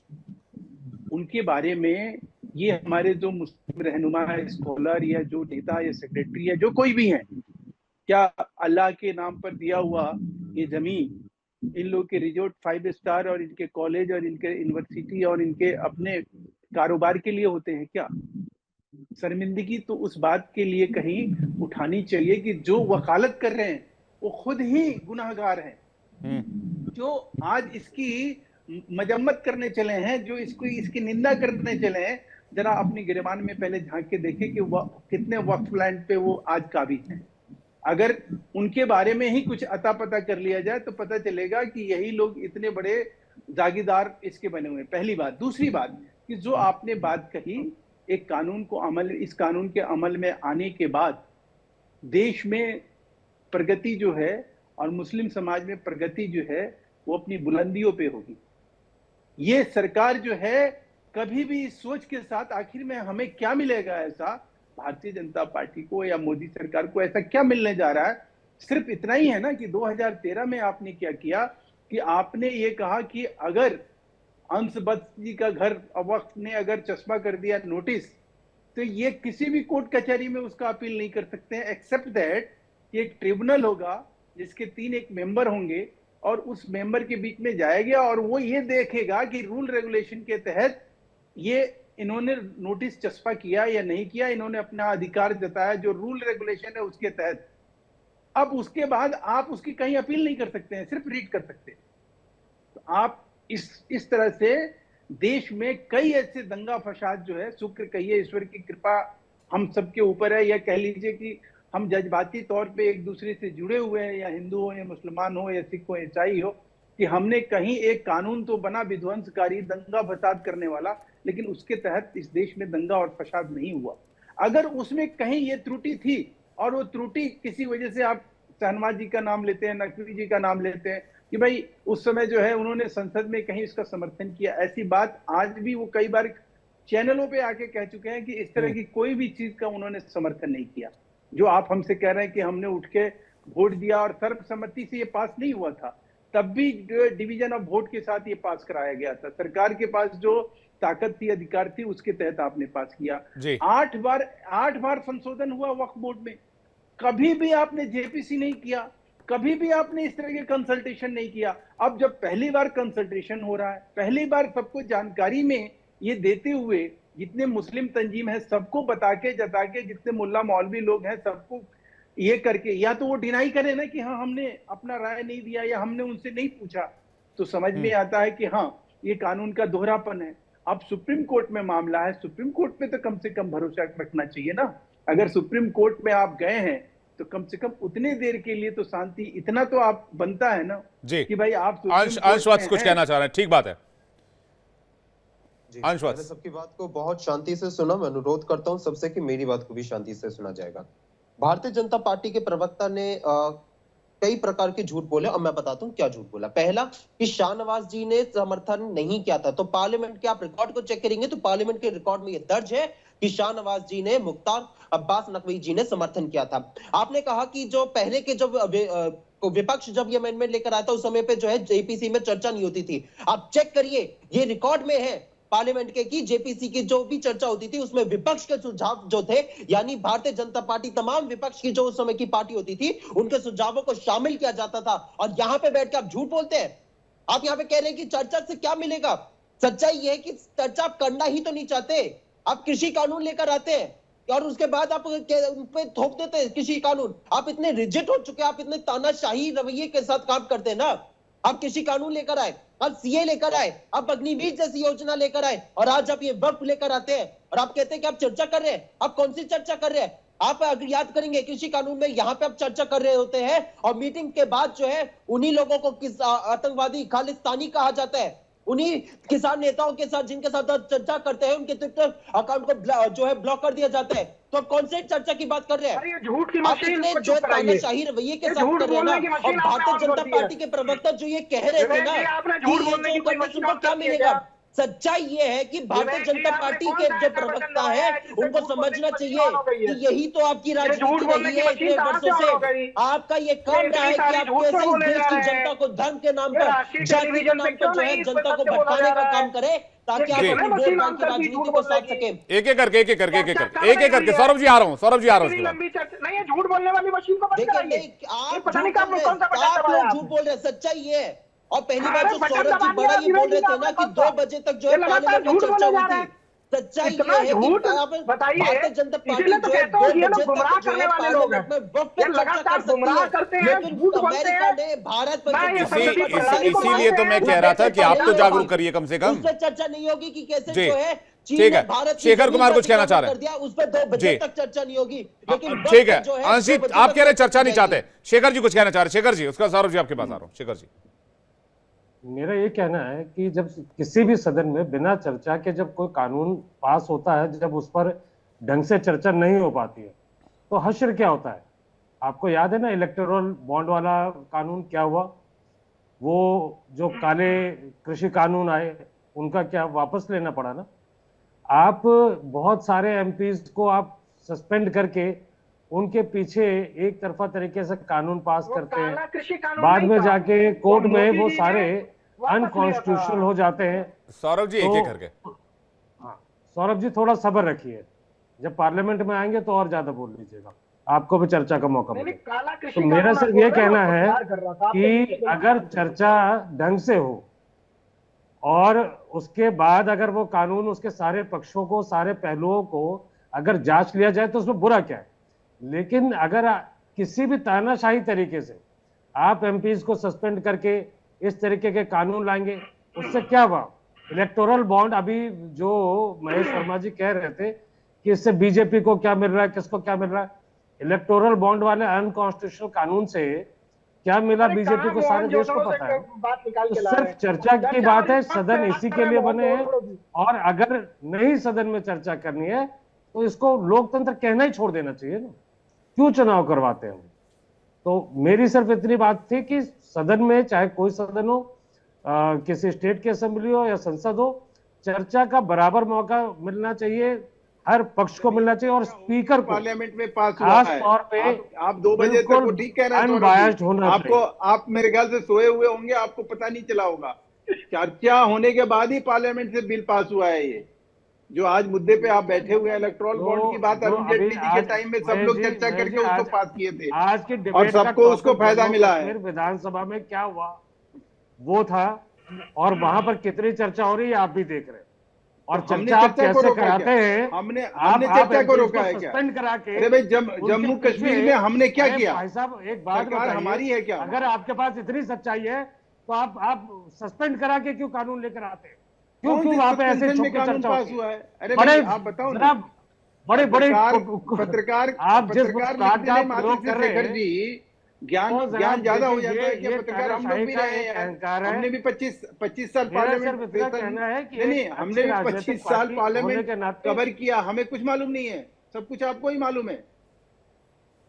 उनके बारे में ये हमारे जो मुस्लिम रहनुमा है, स्कॉलर या जो नेता या सेक्रेटरी है, जो कोई भी है, क्या अल्लाह के नाम पर दिया हुआ ये जमीन इन लोग के रिजोर्ट 5 स्टार और इनके कॉलेज और इनके यूनिवर्सिटी और इनके अपने कारोबार के लिए होते हैं क्या? शर्मिंदगी तो उस बात के लिए कहीं उठानी चाहिए कि जो वकालत कर रहे हैं वो खुद ही गुनाहगार हैं, जो आज इसकी मजम्मत करने चले हैं, जो इसकी निंदा करने चले हैं। जरा अपनी गिरबान में पहले झांक के देखें कि कितने वक्फ लैंड पे वो आज काबिज हैं। अगर उनके बारे में ही कुछ अता पता कर लिया जाए तो पता चलेगा कि यही लोग इतने बड़े जागीरदार इसके बने हुए हैं। पहली बात। दूसरी बात कि जो आपने बात कही, एक कानून को इस कानून के अमल में आने के बाद देश में प्रगति जो है और मुस्लिम समाज में प्रगति जो है वो अपनी बुलंदियों पे होगी। ये सरकार जो है कभी भी इस सोच के साथ आखिर में हमें क्या मिलेगा, ऐसा भारतीय जनता पार्टी को या मोदी सरकार को ऐसा क्या मिलने जा रहा है? सिर्फ इतना ही है ना कि 2013 में आपने क्या किया कि आपने ये कहा कि अगर हंस बख्श जी का घर वक्त ने अगर चश्मा कर दिया नोटिस, तो ये किसी भी कोर्ट कचहरी में उसका अपील नहीं कर सकते हैं, एक्सेप्ट दैट एक ट्रिब्यूनल होगा जिसके 3 मेंबर होंगे और उस मेंबर के बीच में जाएगा और वो ये देखेगा कि रूल रेगुलेशन के तहत ये इन्होंने नोटिस चस्पा किया या नहीं किया, इन्होंने अपना अधिकार जताया जो रूल रेगुलेशन है उसके तहत। अब उसके बाद आप उसकी कहीं अपील नहीं कर सकते हैं, सिर्फ रीड कर सकते हैं। तो आप इस तरह से देश में कई ऐसे दंगा फसाद जो है, शुक्र कहिए ईश्वर की कृपा हम सबके ऊपर है, या कह लीजिए कि हम जज्बाती तौर पे एक दूसरे से जुड़े हुए हैं, या हिंदू हो या मुसलमान हो या सिख हो या ईसाई हो, कि हमने कहीं एक कानून तो बना विध्वंसकारी दंगा फसाद करने वाला, लेकिन उसके तहत इस देश में दंगा और फसाद नहीं हुआ। अगर उसमें कहीं ये त्रुटि थी और वो त्रुटि किसी वजह से, आप शहनवाज जी का नाम लेते हैं, नकवी जी का नाम लेते हैं कि भाई उस समय जो है उन्होंने संसद में कहीं इसका समर्थन किया, ऐसी बात आज भी वो कई बार चैनलों पे आके कह चुके हैं कि इस तरह की कोई भी चीज का उन्होंने समर्थन नहीं किया। जो आप हमसे कह रहे हैं कि हमने उठ के वोट दिया और सर्वसम्मति से ये पास नहीं हुआ था, तब भी डिवीजन ऑफ वोट के साथ ये पास कराया गया था। सरकार के पास जो ताकत थी, अधिकार थी, उसके तहत आपने पास किया। 8 बार संशोधन हुआ वक्फ बोर्ड में, कभी भी आपने जेपीसी नहीं किया, कभी भी आपने इस तरह के कंसल्टेशन नहीं किया। अब जब पहली बार कंसल्टेशन हो रहा है, पहली बार सबको जानकारी में ये देते हुए, जितने मुस्लिम तंजीम है सबको बता के जता के, जितने मुल्ला मौलवी लोग हैं सबको ये करके, या तो वो डिनाई करे ना कि हाँ हमने अपना राय नहीं दिया या हमने उनसे नहीं पूछा, तो समझ में आता है कि हाँ ये कानून का दोहरापन है। अब सुप्रीम कोर्ट में मामला है, सुप्रीम कोर्ट पे तो कम से कम भरोसा रखना चाहिए ना। अगर सुप्रीम कोर्ट में आप गए हैं तो कम से कम उतने देर के लिए तो शांति, इतना तो आप बनता है ना जी कि भाई आप अंशवत्स कुछ कहना चाह रहे हैं। ठीक बात है मैंने सबकी बात को बहुत शांति से सुना। मैं अनुरोध करता हूं सबसे कि मेरी बात को भी शांति से सुना जाएगा। भारतीय जनता पार्टी के प्रवक्ता ने कई प्रकार के झूठ बोले और मैं बताता हूं क्या झूठ बोला। पहला कि शाहनवाज जी ने समर्थन नहीं किया था, तो पार्लियामेंट के आप रिकॉर्ड को चेक करेंगे तो पार्लियामेंट के रिकॉर्ड में यह दर्ज है कि शाहनवाज जी ने मुख्तार अब्बास नकवी जी ने समर्थन किया था। आपने कहा कि जो पहले के जब विपक्ष जब ये अमेंडमेंट लेकर आया था उस समय पे जो है जेपीसी में चर्चा नहीं होती थी। आप चेक करिए, ये रिकॉर्ड में है पार्लियामेंट के कि जेपीसी की जो भी चर्चा होती थी उसमें विपक्ष के सुझाव जो थे, यानी भारतीय जनता पार्टी तमाम विपक्ष की जो उस समय की पार्टी होती थी उनके सुझावों को शामिल किया जाता था। और यहां पे बैठ के आप झूठ बोलते हैं। आप यहां पे कह रहे हैं कि चर्चा से क्या मिलेगा। सच्चाई यह है कि चर्चा आप करना ही तो नहीं चाहते। आप कृषि कानून लेकर आते हैं और उसके बाद आप उन पे थोप देते हैं कृषि कानून। आप इतने रिजिड हो चुके हैं, आप इतने तानाशाही रवैये के साथ काम करते हैं ना। आप कृषि कानून लेकर आए, आप सीए लेकर आए, आप अग्निवीर जैसी योजना लेकर आए और आज आप ये वक्फ लेकर आते हैं और आप कहते हैं कि आप चर्चा कर रहे हैं। आप कौन सी चर्चा कर रहे हैं? आप अगर याद करेंगे कृषि कानून में यहाँ पे आप चर्चा कर रहे होते हैं और मीटिंग के बाद जो है उन्हीं लोगों को किस आतंकवादी खालिस्तानी कहा जाता है। उन्हीं किसान नेताओं के साथ जिनके साथ चर्चा करते हैं उनके ट्विटर अकाउंट को जो है ब्लॉक कर दिया जाता है। तो आप कौन से चर्चा की बात कर रहे हैं? झूठ की मशीन जो तानाशाही रवैये के साथ कर रहे हैं ना, और भारतीय जनता पार्टी के प्रवक्ता जो ये कह रहे थे ना कि ये जो करने से क्या मिलेगा, सच्चाई ये है कि भारतीय जनता पार्टी के जो प्रवक्ता है उनको समझना चाहिए कि यही तो आपकी राजनीति रही है इतने वर्षों से। आपका ये काम रहा है कि आप कैसे इस देश की जनता को धर्म के नाम पर, जाति के नाम पर जो है जनता को भटकाने का काम करे ताकि आप अपनी वोट बैंक की राजनीति को साध सके। एक एक करके सौरभ जी आ रहा हूँ नहीं, झूठ बोलने वाली मशीन को देखिए, आप लोग झूठ बोल रहे हैं, सच्चाई ये है। और पहली बार जो सौरभ जी बड़ा ये बोल रहे थे ना कि 2 बजे तक जो है पार्लियामेंट में चर्चा हुई थी, सच्चाई ये है कि भारतीय जनता पार्टी जो है 2 बजे तक जो है पार्लियामेंट में वक्त पे चर्चा कर सकती है, लेकिन अमेरिका ने भारत पर इसीलिए तो मैं कह रहा था कि आप तो जागरूक करिए कम से कम। उस पर चर्चा नहीं होगी कि कैसे जो है ठीक है। शेखर कुमार कुछ कहना चाह रहे हैं, उस पर 2 बजे तक चर्चा नहीं होगी, लेकिन ठीक है। अंशित आप कह रहे चर्चा नहीं चाहते, शेखर जी कुछ कहना चाह रहे। शेखर जी, उसका सौरभ जी आपके पास आ रहा हूँ। शेखर जी, मेरा ये कहना है कि जब किसी भी सदन में बिना चर्चा के जब कोई कानून पास होता है, जब उस पर ढंग से चर्चा नहीं हो पाती है तो हश्र क्या होता है। आपको याद है ना इलेक्टोरल बॉन्ड वाला कानून क्या हुआ, वो जो काले कृषि कानून आए उनका क्या वापस लेना पड़ा ना। आप बहुत सारे एमपीज को आप सस्पेंड करके उनके पीछे एक तरफा तरीके से कानून पास करते हैं, बाद में जाके कोर्ट में वो सारे अनकॉन्स्टिट्यूशनल हो जाते हैं। सौरभ जी एक एक करके। हाँ, सौरभ जी थोड़ा सब्र रखिए, जब पार्लियामेंट में आएंगे तो और ज्यादा बोल लीजिएगा, आपको भी चर्चा का मौका मिलेगा। तो मेरा सिर्फ ये कहना है कि अगर चर्चा ढंग से हो और उसके बाद अगर वो कानून उसके सारे पक्षों को, सारे पहलुओं को अगर जांच लिया जाए तो उसमें बुरा क्या है। लेकिन अगर किसी भी तानाशाही तरीके से आप एमपीज को सस्पेंड करके इस तरीके के कानून लाएंगे, उससे क्या हुआ। इलेक्टोरल बॉन्ड, अभी जो महेश वर्मा जी कह रहे थे कि इससे बीजेपी को क्या मिल रहा है, किसको क्या मिल रहा है। इलेक्टोरल बॉन्ड वाले अनकॉन्स्टिट्यूशनल कानून से क्या मिला बीजेपी को सारे देश को पता है। तो सिर्फ चर्चा की बात है, सदन इसी के लिए बने हैं, और अगर नहीं सदन में चर्चा करनी है तो इसको लोकतंत्र कहना ही छोड़ देना चाहिए ना, क्यों चुनाव करवाते हैं। तो मेरी सिर्फ इतनी बात थी कि सदन में चाहे कोई सदन हो, किसी स्टेट की असेंबली हो या संसद हो, चर्चा का बराबर मौका मिलना चाहिए, हर पक्ष को मिलना चाहिए, और स्पीकर को पार्लियामेंट में पास खास तौर पे आप 2 बजे तक वो ठीक कह रहे हैं, अनबायस्ड होना आपको, आप मेरे ख्याल से सोए हुए होंगे, आपको पता नहीं चला होगा। चर्चा होने के बाद ही पार्लियामेंट से बिल पास हुआ है। ये जो आज मुद्दे पे आप बैठे हुए हैं, इलेक्ट्रॉल बॉन्ड की बात अरुण जेटली जी के टाइम में सब लोग चर्चा करके उसको पास किए थे, आज की डिबेट और सबको उसको फायदा मिला है। विधानसभा में क्या हुआ वो था, और वहां पर कितनी चर्चा हो रही है आप भी देख रहे हैं। और चर्चा आप कैसे कराते हैं, हमने चर्चा को रोका है क्या? सस्पेंड करा के। अरे भाई, जम्मू कश्मीर में हमने क्या किया? भाई साहब एक बात बताइए, हमारी है क्या? अगर आपके पास इतनी सच्चाई है तो आप सस्पेंड करा के क्यों कानून लेकर आते हैं? क्यों वहां पे ऐसे कानून पास हुआ है? अरे भाई आप बताओ ना, बड़े पत्रकार आप जिस कार्ड का प्रयोग कर रहे हैं, ज्ञान ज्यादा हो जाता है क्या? पत्रकार हम लोग भी रहे हैं, हमने भी 25 साल पार्लियामेंट, नहीं हमने भी 25 साल पार्लियामेंट कवर किया, हमें कुछ मालूम नहीं है, सब कुछ आपको ही मालूम है।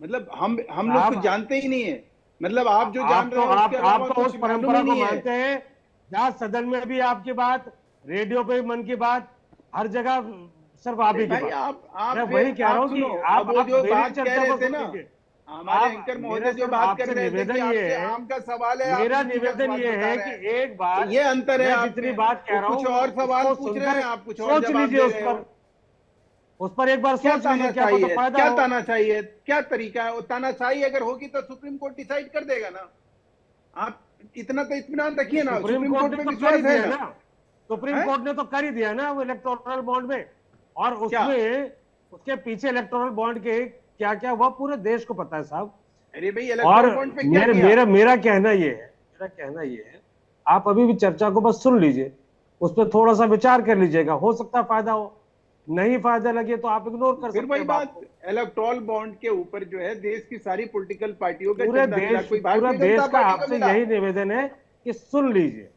मतलब हम लोग कुछ जानते ही नहीं है। मतलब आप जो जान रहे हैं उसके अलावा आप तो उस कुछ परंपरा मालूम को ही नहीं है। मानते हैं जहाँ सदन में भी आपकी बात, रेडियो पे भी मन की बात, हर जगह सिर्फ आप ही की भाई बात। आप मैं फिर वही कह रहा आप हूँ कि सुनो, आप अब वो जो मेरी बात कह चर्चा रहे को थे सुन ना, लीजिए। हमारे आप, एंकर मेरा महोदय जो सिर्फ बात कर आपसे रहे थे कि निवेदन ये आपसे है, आम का सवाल है, आप मेरा लीची का निवेदन स्वाद ये बता है रहे कि हैं। एक बार ये अंतर है मैं आप जितनी में। बात कह वो रहा कुछ हूँ और सवाल उसको पूछ रहे सुनकर हैं, आप कुछ और सोच जवाब लीजिए, दे रहे हो। उस पर एक बार क्या सोच लीजिए, क्या पता तानाशाही है, फायदा क्या हो। तानाशाही है, क्या तरीका है? वो तानाशाही अगर होगी तो सुप्रीम कोर्ट डिसाइड कर देगा ना। आप इतना तो इत्मीनान रखिए ना, सुप्रीम सुप्रीम कोर्ट कोर्ट ने पे तो कर ही विश्वास है दिया ना। ना, सुप्रीम है? कोर्ट ने तो कर ही दिया ना वो इलेक्टोरल बॉन्ड में। और क्या? उसमें उसके पीछे इलेक्टोरल बॉन्ड के क्या क्या हुआ पूरे देश को पता है साहब। अरे भाई और इलेक्टोरल बॉन्ड पे क्या मेरे किया? मेरा मेरा कहना ये है, आप अभी भी चर्चा को बस सुन लीजिए, उस पर थोड़ा सा विचार कर लीजिएगा, हो सकता है फायदा हो, नहीं फायदा लगे तो आप इग्नोर कर फिर सकते वही हैं बात, बात को। इलेक्टोरल बॉन्ड के ऊपर जो है देश की सारी पॉलिटिकल पार्टियों का पूरे चंदा मिला, देश कोई पूरा भारतीय देश जनता का पार्टी को आपसे मिला? यही निवेदन है कि सुन लीजिए, अरे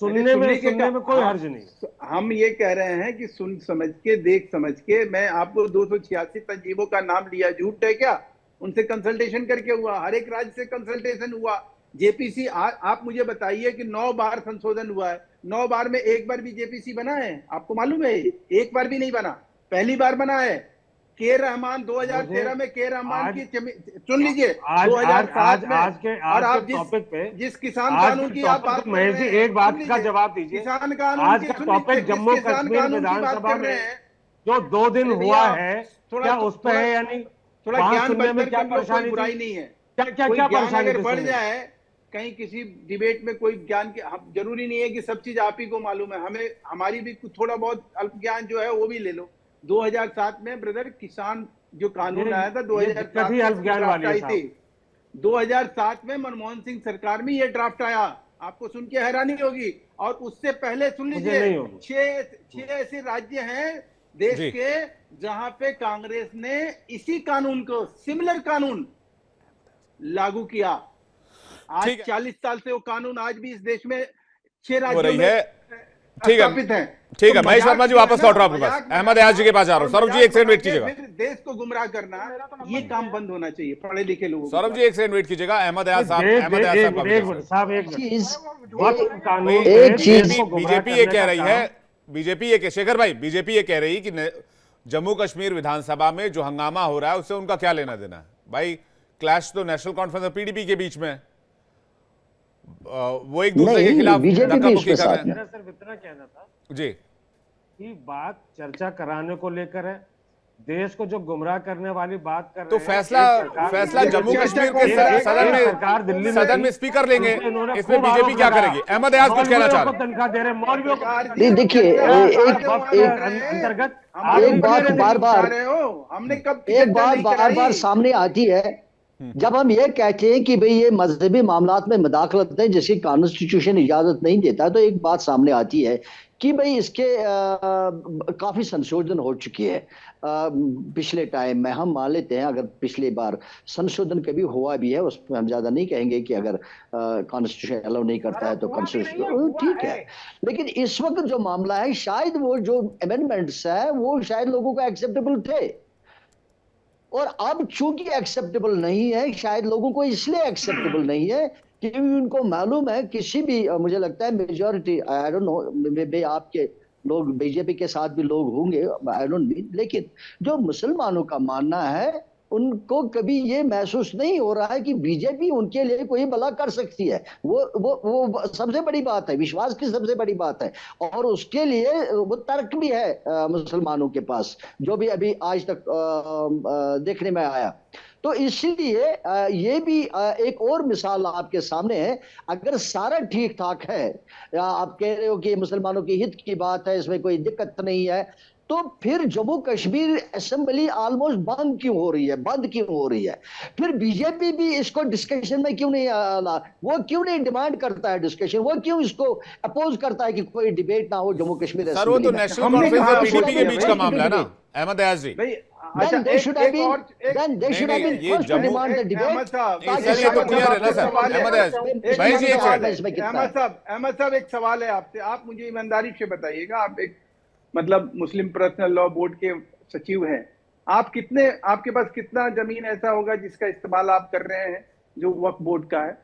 सुनने में कोई हर्ज नहीं। हम ये कह रहे हैं कि सुन समझ के, देख समझ के। मैं आपको 286 तंजीमों का नाम लिया, झूठ है क्या? उनसे कंसल्टेशन करके हुआ, हर एक राज्य से कंसल्टेशन हुआ। जेपीसी आप मुझे बताइए कि 9 बार संशोधन हुआ है, 9 बार में एक बार भी जेपीसी बना है? आपको मालूम है? एक बार भी नहीं बना, पहली बार बना है। के रहमान 2013 में, के रहमान की सुन लीजिए, 2007 में। और आज के आप टॉपिक पे, जिस किसान आज कानून के की आप टॉपिक बात पे कर महेश रहे जी हैं, एक सुन बात का लीजिए, जवाब दीजिए। किसान कानून आज की का सुन लीजिए, टॉपिक जिस जम्मू किसान कश्मीर कानून की बात विधानसभा कर रहे में हैं। जो 2 दिन अरे हुआ भैया, है, थोड़ा क्या उस पे है या नहीं? थोड़ा वहां ज्ञान सुनने में बंटन क्या कर लो, कोई परेशानी बुराई थी? नहीं है। क्या क्या कोई क्या ज्ञान परेशानी अगर थी बढ़ सुनने में? जाए कहीं किसी डिबेट में, कोई ज्ञान के, जरूरी नहीं है कि सब चीज आप ही को मालूम है, हमें हमारी भी कुछ थोड़ा बहुत अल्प ज्ञान जो है वो भी ले लो। 2007 में ब्रदर किसान जो कानून आया था, ये दिक्कत 2007 ही में अल्प इसकी ज्ञान ड्राफ्ट वाली है आई थी। साहब। 2007 में मनमोहन सिंह सरकार में ये ड्राफ्ट आया, आपको सुन के हैरानी होगी। और उससे पहले सुन मुझे लीजिए, नहीं होगी। 6 ऐसे राज्य हैं देश जी। के जहां पे कांग्रेस ने इसी कानून को, सिमिलर कानून लागू किया। आज ठीक है। 40 साल से वो कानून आज भी इस देश में 6 हो राज्यों रही में है। ठीक है, स्थापित है। ठीक तो है। महेश मजाक वर्मा जी जो है वापस ना, लौट रहा हूं आपके पास, मजाक अहमद अयाज जी के पास जा रहा और हूं। सौरभ जी मजाक एक सेकंड बना वेट के कीजिएगा। फिर देश को गुमराह करना, ये काम बंद होना चाहिए पढ़े लिखे लोगों को। सौरभ जी एक सेकंड वेट कीजिएगा, अहमद अयाज साहब, एक अहमद अयाज साहब मिनट, एक मिनट साहब, एक मिनट। चीज वक्त कानून भाई, पे एक देश चीज- को गुमराह बीजेपी ये करने कह का रही काम- है, बीजेपी ये शेखर भाई, बीजेपी ये कह रही कि जम्मू कश्मीर विधानसभा में जो हंगामा हो रहा है उससे उनका क्या लेना देना है? भाई क्लैश तो नेशनल कॉन्फ्रेंस और पीडीपी के बीच में है। वो एक दूसरे के नहीं, खिलाफ बीजेपी भी धक्का-मुक्की उसमें कर रहे साथ हैं। में। मेरा सिर्फ इतना कहना था जी, कि बात चर्चा कराने को लेकर है, देश को जो गुमराह करने वाली बात कर तो रहे हैं। फैसला जम्मू कश्मीर के सदन में स्पीकर लेंगे, इसमें बीजेपी क्या करेगी? अहमद अयाज कुछ कहना चाह रहे हैं। तनख्वाह दे रहे मौलवियों को नहीं, देखिए, अंतर्गत एक बात बार-बार हमने कब एक बात बार-बार सामने आती है, जब हम ये कहते हैं कि भाई ये मजहबी मामलात में मदाखलत है जिसकी कॉन्स्टिट्यूशन इजाजत नहीं देता, तो एक बात सामने आती है कि भाई इसके काफी संशोधन हो चुकी है पिछले टाइम में। हम मान लेते हैं अगर पिछली बार संशोधन कभी हुआ भी है, उस पर हम ज्यादा नहीं कहेंगे कि अगर कॉन्स्टिट्यूशन अलाउ नहीं करता है तो कॉन्स्टिट्यूशन ठीक है। लेकिन इस वक्त जो मामला है, शायद वो जो अमेंडमेंट्स है वो शायद लोगों को एक्सेप्टेबल थे, और अब चूंकि एक्सेप्टेबल नहीं है, शायद लोगों को इसलिए एक्सेप्टेबल नहीं है क्योंकि उनको मालूम है किसी भी, मुझे लगता है मेजॉरिटी, आई डोंट नो, आपके लोग बीजेपी के साथ भी लोग होंगे, आई डोंट मीन, लेकिन जो मुसलमानों का मानना है उनको कभी ये महसूस नहीं हो रहा है कि बीजेपी उनके लिए कोई भला कर सकती है। वो सबसे बड़ी बात है, विश्वास की सबसे बड़ी बात है, और उसके लिए वो तर्क भी है मुसलमानों के पास, जो भी अभी आज तक देखने में आया। तो इसलिए ये भी एक और मिसाल आपके सामने है। अगर सारा ठीक ठाक है, आप कह रहे हो कि मुसलमानों के हित की बात है, इसमें कोई दिक्कत नहीं है, तो फिर जम्मू कश्मीर असेंबली ऑलमोस्ट बंद क्यों हो रही है? फिर बीजेपी भी इसको डिस्कशन में क्यों नहीं आना? वो क्यों नहीं डिमांड करता है डिस्कशन? वो क्यों इसको अपोज करता है कि कोई डिबेट ना हो जम्मू कश्मीर सर वो तो नेशनल कॉन्फ्रेंस और पीडीपी के बीच का मामला है ना अहमद अयाज जी। Then they should have been first to demand the debate. Ahmad साहब एक सवाल है आपसे, आप मुझे ईमानदारी से बताइएगा, आप एक मतलब मुस्लिम पर्सनल लॉ बोर्ड के सचिव हैं, आपके पास कितना जमीन ऐसा होगा जिसका इस्तेमाल आप कर रहे हैं जो वक्फ बोर्ड का है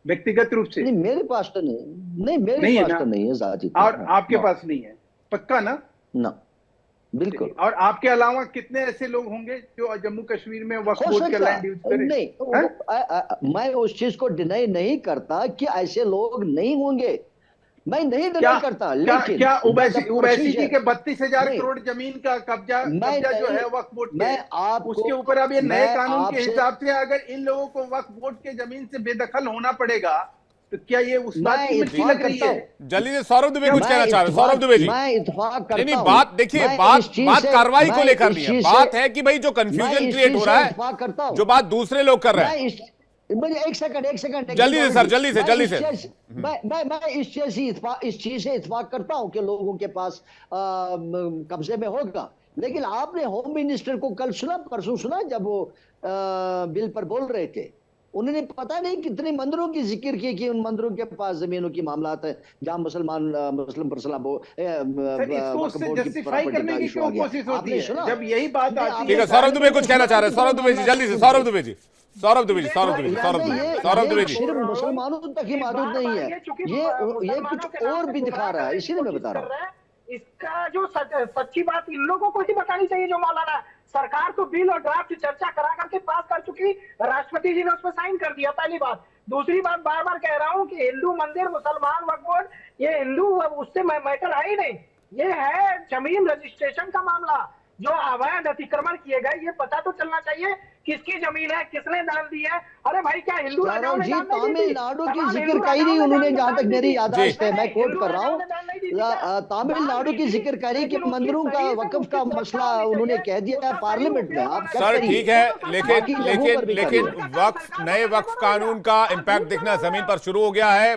व्यक्तिगत रूप से? नहीं, मेरे पास तो नहीं, मेरे नहीं पास तो नहीं है जाति। और आपके पास नहीं है पक्का ना? ना, बिल्कुल। और आपके अलावा कितने ऐसे लोग होंगे जो जम्मू कश्मीर में वक्फ हो बोर्ड का सकता लैंड यूज करें? नहीं, मैं उस चीज को डिनाई नहीं करता कि ऐसे लोग नहीं होंगे, मैं नहीं डिनाई करता, लेकिन क्या ओवैसी के 32,000 करोड़ जमीन का कब्जा जो है वक्फ बोर्ड के, उसके ऊपर अब ये नए कानून के हिसाब से अगर इन लोगों को वक्फ बोर्ड के जमीन से बेदखल होना पड़ेगा तो क्या ये उस बात की मिट्टी लग रही है? जल्दी से सौरभ दुबे कुछ कहना चाह रहे हैं। सौरभ दुबे जी, मैं इत्तेफाक करता नहीं हूं। बात देखिए, बात कार्रवाई को लेकर नहीं है, बात है कि भाई जो कंफ्यूजन क्रिएट हो रहा है, जो बात दूसरे लोग कर रहे हैं। एक सेकंड जल्दी से सर, जल्दी से मैं इस चीज से इत्तेफाक करता हूं कि लोगों के पास कब्जे में होगा, लेकिन आपने होम मिनिस्टर को कल सुना, परसों सुना, जब वो बिल पर बोल रहे थे, उन्होंने पता नहीं कितने मंदिरों की जिक्र की कि उन मंदिरों के पास जमीनों की मामलात है जहां मुस्लिम पर जस्टिफाई करने की क्यों कोशिश होती है जब यही बात आती है? ठीक है, सौरभ दुबे कुछ कहना चाह रहे हैं। सौरभ दुबे जी, जल्दी से सौरभ दुबे जी, सौरभ दुबे जी, सौरभ दुबे जी। सिर्फ मुसलमानों तक ही महदूद नहीं है, ये कुछ और भी दिखा रहा है, इसीलिए मैं बता रहा हूँ। इसका जो सच्ची बात इन लोगों को ही बतानी चाहिए। जो मौलाना सरकार तो बिल और ड्राफ्ट चर्चा करा करके पास कर चुकी, राष्ट्रपति जी ने उस पर साइन कर दिया, पहली बात। दूसरी बात, बार बार कह रहा हूं कि हिंदू मंदिर, मुसलमान वक्फ बोर्ड, ये हिंदू उससे मैटर है ही नहीं। ये है जमीन रजिस्ट्रेशन का मामला, जो अवैध अतिक्रमण किए गए, ये पता तो चलना चाहिए किसकी जमीन है, किसने दान दी है। अरे भाई, क्या हिंदू राजाओं ने दान नहीं दी? तमिलनाडु की जिक्र करी नहीं उन्होंने, जहां तक मेरी याददाश्त है, मैं कोट कर रहा हूँ, तमिलनाडु की जिक्र करी कि मंदिरों का वक्फ का मसला उन्होंने कह दिया पार्लियामेंट में। आप सर ठीक है, लेकिन वक्फ, नए वक्फ कानून का इम्पैक्ट दिखना जमीन पर शुरू हो गया है।